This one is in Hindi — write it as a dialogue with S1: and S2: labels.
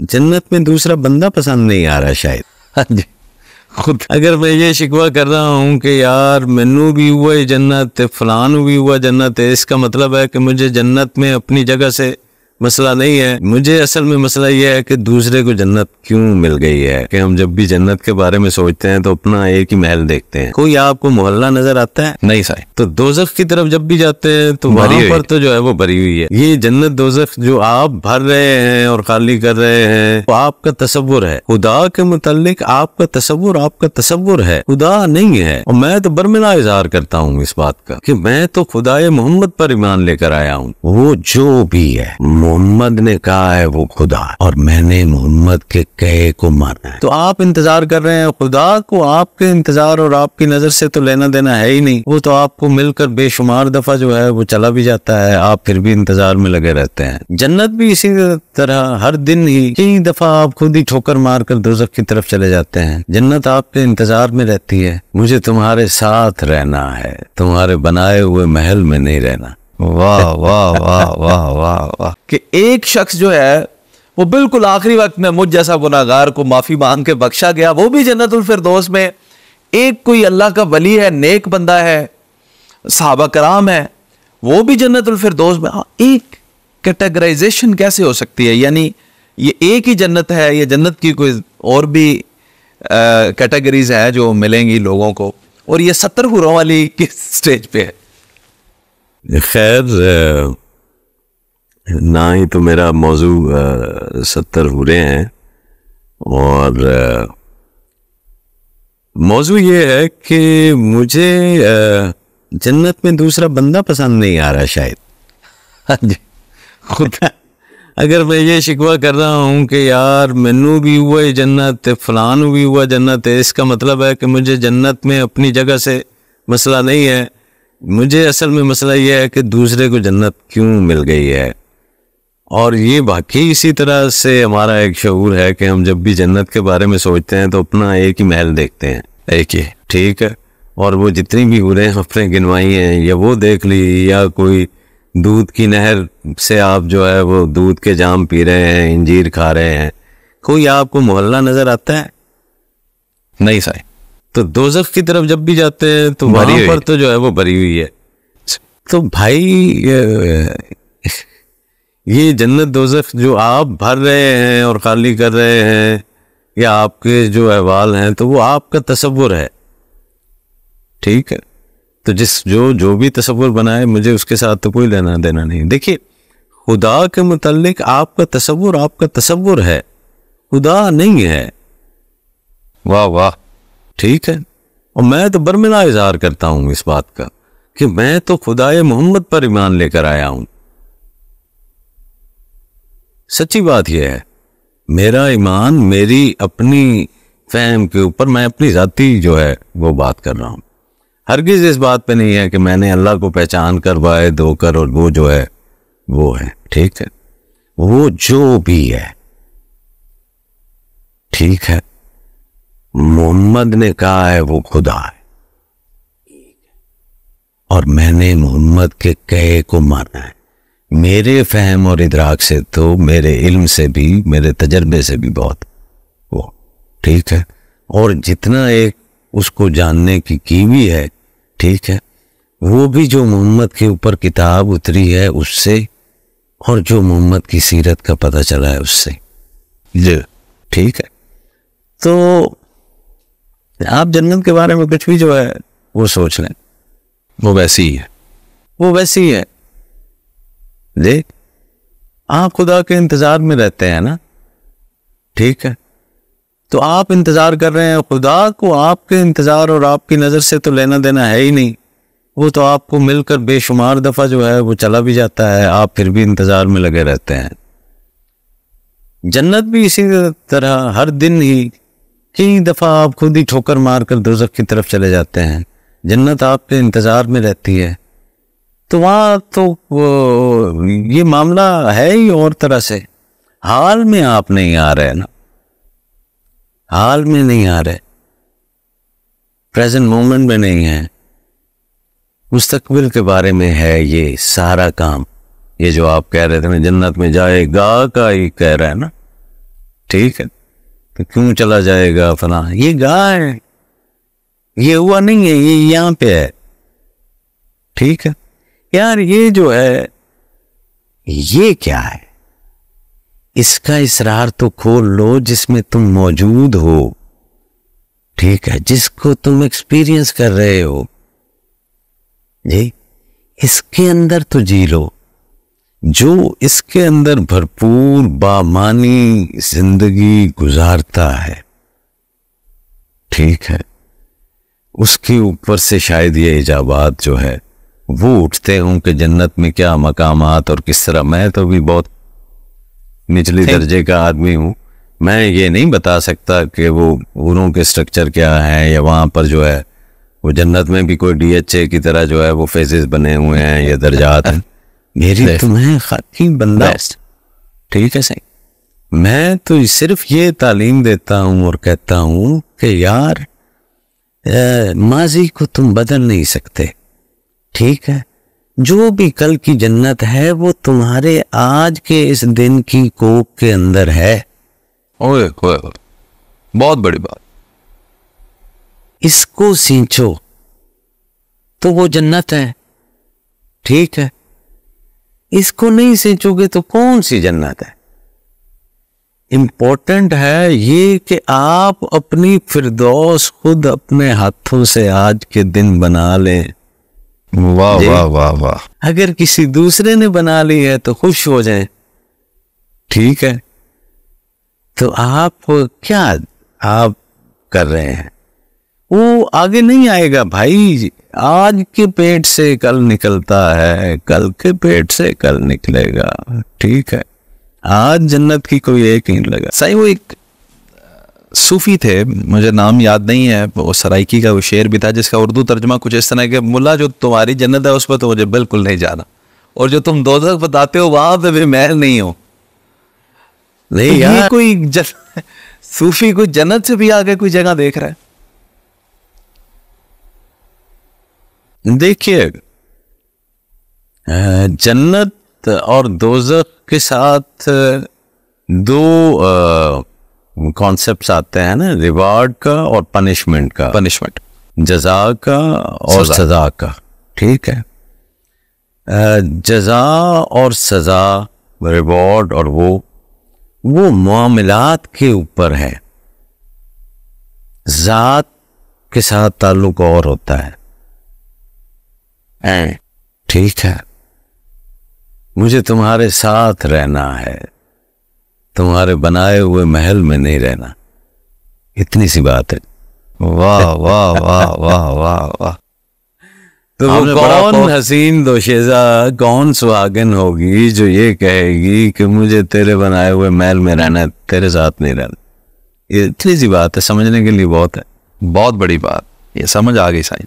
S1: जन्नत में दूसरा बंदा पसंद नहीं आ रहा शायद।
S2: हाँ जी।
S1: खुद अगर मैं ये शिकवा कर रहा हूँ कि यार मैनू भी हुआ है जन्नत, फलान भी हुआ जन्नत है, इसका मतलब है कि मुझे जन्नत में अपनी जगह से मसला नहीं है। मुझे असल में मसला ये है कि दूसरे को जन्नत क्यों मिल गई है कि हम जब भी जन्नत के बारे में सोचते हैं तो अपना एक ही महल देखते हैं। कोई आपको मोहल्ला नजर आता है?
S2: नहीं साहब।
S1: तो दोज़ख की तरफ जब भी जाते हैं तो वहां पर तो जो है वो भरी हुई है। ये जन्नत दोज़ख जो आप भर रहे हैं और खाली कर रहे हैं वो आपका तसव्वुर है। खुदा के मुताल्लिक आपका तसव्वुर है, खुदा नहीं है। और मैं तो बर्मिला इजहार करता हूँ इस बात का कि मैं तो खुदाए मोहम्मद पर ईमान लेकर आया हूँ। वो जो भी है मोहम्मद ने कहा है वो खुदा, और मैंने मोहम्मद के कहे को माना है। तो आप इंतजार कर रहे हैं, खुदा को आपके इंतजार और आपकी नजर से तो लेना देना है ही नहीं। वो तो आपको मिलकर बेशुमार दफा जो है वो चला भी जाता है, आप फिर भी इंतजार में लगे रहते हैं। जन्नत भी इसी तरह हर दिन ही कई दफा आप खुद ही ठोकर मार कर दोज़ख की तरफ चले जाते हैं। जन्नत आपके इंतजार में रहती है, मुझे तुम्हारे साथ रहना है, तुम्हारे बनाए हुए महल में नहीं रहना।
S2: वाह वाह वाह वाह वाह वाह। कि एक शख्स जो है वो बिल्कुल आखिरी वक्त में मुझ जैसा गुनाहगार को माफी मांग के बख्शा गया, वो भी जन्नतुल फिरदौस में। एक कोई अल्लाह का वली है, नेक बंदा है, सहाबा कराम है, वो भी जन्नतुल फिरदौस में। एक कैटेगराइजेशन कैसे हो सकती है? यानी ये एक ही जन्नत है या जन्नत की कोई और भी कैटेगरीज है जो मिलेंगी लोगों को, और ये 70 हुरों वाली किस स्टेज पे है?
S1: खैर ना ही तो मेरा मौजू 70 हुरे हैं, और मौजू ये है कि मुझे जन्नत में दूसरा बंदा पसंद नहीं आ रहा शायद।
S2: हाँ जी।
S1: खुद अगर मैं ये शिकवा कर रहा हूँ कि यार मैनू भी हुआ है जन्नत, फलान भी हुआ जन्नत है, इसका मतलब है कि मुझे जन्नत में अपनी जगह से मसला नहीं है। मुझे असल में मसला यह है कि दूसरे को जन्नत क्यों मिल गई है। और ये वाकई इसी तरह से हमारा एक शऊर है कि हम जब भी जन्नत के बारे में सोचते हैं तो अपना एक ही महल देखते हैं, एक ही, ठीक है। और वो जितनी भी हुरें अपने गिनवाई हैं, या वो देख ली, या कोई दूध की नहर से आप जो है वो दूध के जाम पी रहे हैं, इंजीर खा रहे हैं, कोई आपको मोहल्ला नजर आता है?
S2: नहीं साहब।
S1: तो दोज़ख की तरफ जब भी जाते हैं तो वहां पर तो जो है वो भरी हुई है। तो भाई ये जन्नत दोज़ख जो आप भर रहे हैं और खाली कर रहे हैं, या आपके जो अहवाल हैं, तो वो आपका तसव्वुर है, ठीक है। तो जो भी तसव्वुर बनाए, मुझे उसके साथ तो कोई लेना देना नहीं। देखिए, खुदा के मुताल्लिक आपका तसव्वुर है, खुदा नहीं है।
S2: वाह वाह।
S1: ठीक है। और मैं तो बर्मिला इजहार करता हूं इस बात का कि मैं तो खुदाए मोहम्मद पर ईमान लेकर आया हूं। सच्ची बात यह है, मेरा ईमान मेरी अपनी फहम के ऊपर, मैं अपनी जाती जो है वो बात कर रहा हूं। हरगिज इस बात पे नहीं है कि मैंने अल्लाह को पहचान कर वायद होकर और वो जो है वो है, ठीक है। वो जो भी है, ठीक है, मोहम्मद ने कहा है वो खुदा है, और मैंने मोहम्मद के कहे को माना है। मेरे फहम और इदराक से तो, मेरे इल्म से भी, मेरे तजर्बे से भी बहुत वो, ठीक है। और जितना एक उसको जानने की कीवी है, ठीक है, वो भी जो मोहम्मद के ऊपर किताब उतरी है उससे, और जो मोहम्मद की सीरत का पता चला है उससे, ठीक है। तो आप जन्नत के बारे में कुछ भी जो है वो सोच लें,
S2: वो वैसी ही है,
S1: वो वैसी ही है। देख, आप खुदा के इंतजार में रहते हैं ना, ठीक है। तो आप इंतजार कर रहे हैं, खुदा को आपके इंतजार और आपकी नजर से तो लेना देना है ही नहीं। वो तो आपको मिलकर बेशुमार दफा जो है वो चला भी जाता है, आप फिर भी इंतजार में लगे रहते हैं। जन्नत भी इसी तरह हर दिन ही कई दफा आप खुद ही ठोकर मार कर दोज़ख की तरफ चले जाते हैं। जन्नत आपके इंतजार में रहती है। तो वहां तो ये मामला है ही और तरह से। हाल में आप नहीं आ रहे ना, हाल में नहीं आ रहे, प्रेजेंट मोमेंट में नहीं है, मुस्तकबिल के बारे में है ये सारा काम। ये जो आप कह रहे थे ना, जन्नत में जाएगा का ही कह रहा है ना, ठीक है, तो क्यों चला जाएगा फला, ये गाय, ये हुआ नहीं है, ये यहाँ पे है। ठीक है यार, ये जो है ये क्या है, इसका इसरार तो खोल लो जिसमें तुम मौजूद हो। ठीक है, जिसको तुम एक्सपीरियंस कर रहे हो जी, इसके अंदर तो जी लो। जो इसके अंदर भरपूर बामानी जिंदगी गुजारता है, ठीक है, उसके ऊपर से शायद ये इजाबात जो है वो उठते हों कि जन्नत में क्या मकामात और किस तरह। मैं तो भी बहुत निचले दर्जे का आदमी हूँ, मैं ये नहीं बता सकता कि वो उनों के स्ट्रक्चर क्या है, या वहाँ पर जो है वो जन्नत में भी कोई DHA की तरह जो है वो फेजेस बने हुए हैं या दर्जात हैं। मेरी तुम्हें खाकी बंदा, ठीक है सही। मैं तो सिर्फ ये तालीम देता हूँ और कहता हूँ कि यार माजी को तुम बदल नहीं सकते, ठीक है, जो भी कल की जन्नत है वो तुम्हारे आज के इस दिन की कोक के अंदर है।
S2: ओए ओए, बहुत बड़ी बात।
S1: इसको सींचो तो वो जन्नत है, ठीक है, इसको नहीं सींचोगे तो कौन सी जन्नत है। इंपॉर्टेंट है ये कि आप अपनी फिरदौस खुद अपने हाथों से आज के दिन बना लें।
S2: वाह वाह वाह वाह।
S1: अगर किसी दूसरे ने बना ली है तो खुश हो जाएं, ठीक है। तो आप क्या आप कर रहे हैं, वो आगे नहीं आएगा भाई। आज के पेट से कल निकलता है, कल के पेट से कल निकलेगा, ठीक है। आज जन्नत की कोई एक नहीं लगा।
S2: सही, वो एक सूफी थे, मुझे नाम याद नहीं है, वो सराइकी का वो शेर भी था जिसका उर्दू तर्जमा कुछ इस तरह के, मुल्ला जो तुम्हारी जन्नत है उस पर तो मुझे बिल्कुल नहीं जाना, और जो तुम दोज़ख बताते हो वहां पे भी मैं नहीं हूं।
S1: नहीं यार,
S2: कोई सूफी कोई जन्नत से भी आगे कोई जगह देख रहा है।
S1: देखिए, जन्नत और दोज़ख के साथ दो कॉन्सेप्ट्स आते हैं ना, रिवार्ड का और पनिशमेंट का।
S2: पनिशमेंट,
S1: जजा का और सजा का, ठीक है। जजा और सजा, रिवॉर्ड और वो मामलात के ऊपर है, जात के साथ ताल्लुक और होता है, ठीक है। मुझे तुम्हारे साथ रहना है, तुम्हारे बनाए हुए महल में नहीं रहना, इतनी सी बात है।
S2: वाह वाह वाह वाह वाह वाह।
S1: तो वो कौन हसीन दोशेजा, कौन सुहागन होगी जो ये कहेगी कि मुझे तेरे बनाए हुए महल में रहना है, तेरे साथ नहीं रहना। ये इतनी सी बात है, समझने के लिए बहुत है,
S2: बहुत बड़ी बात, ये समझ आ गई साईं।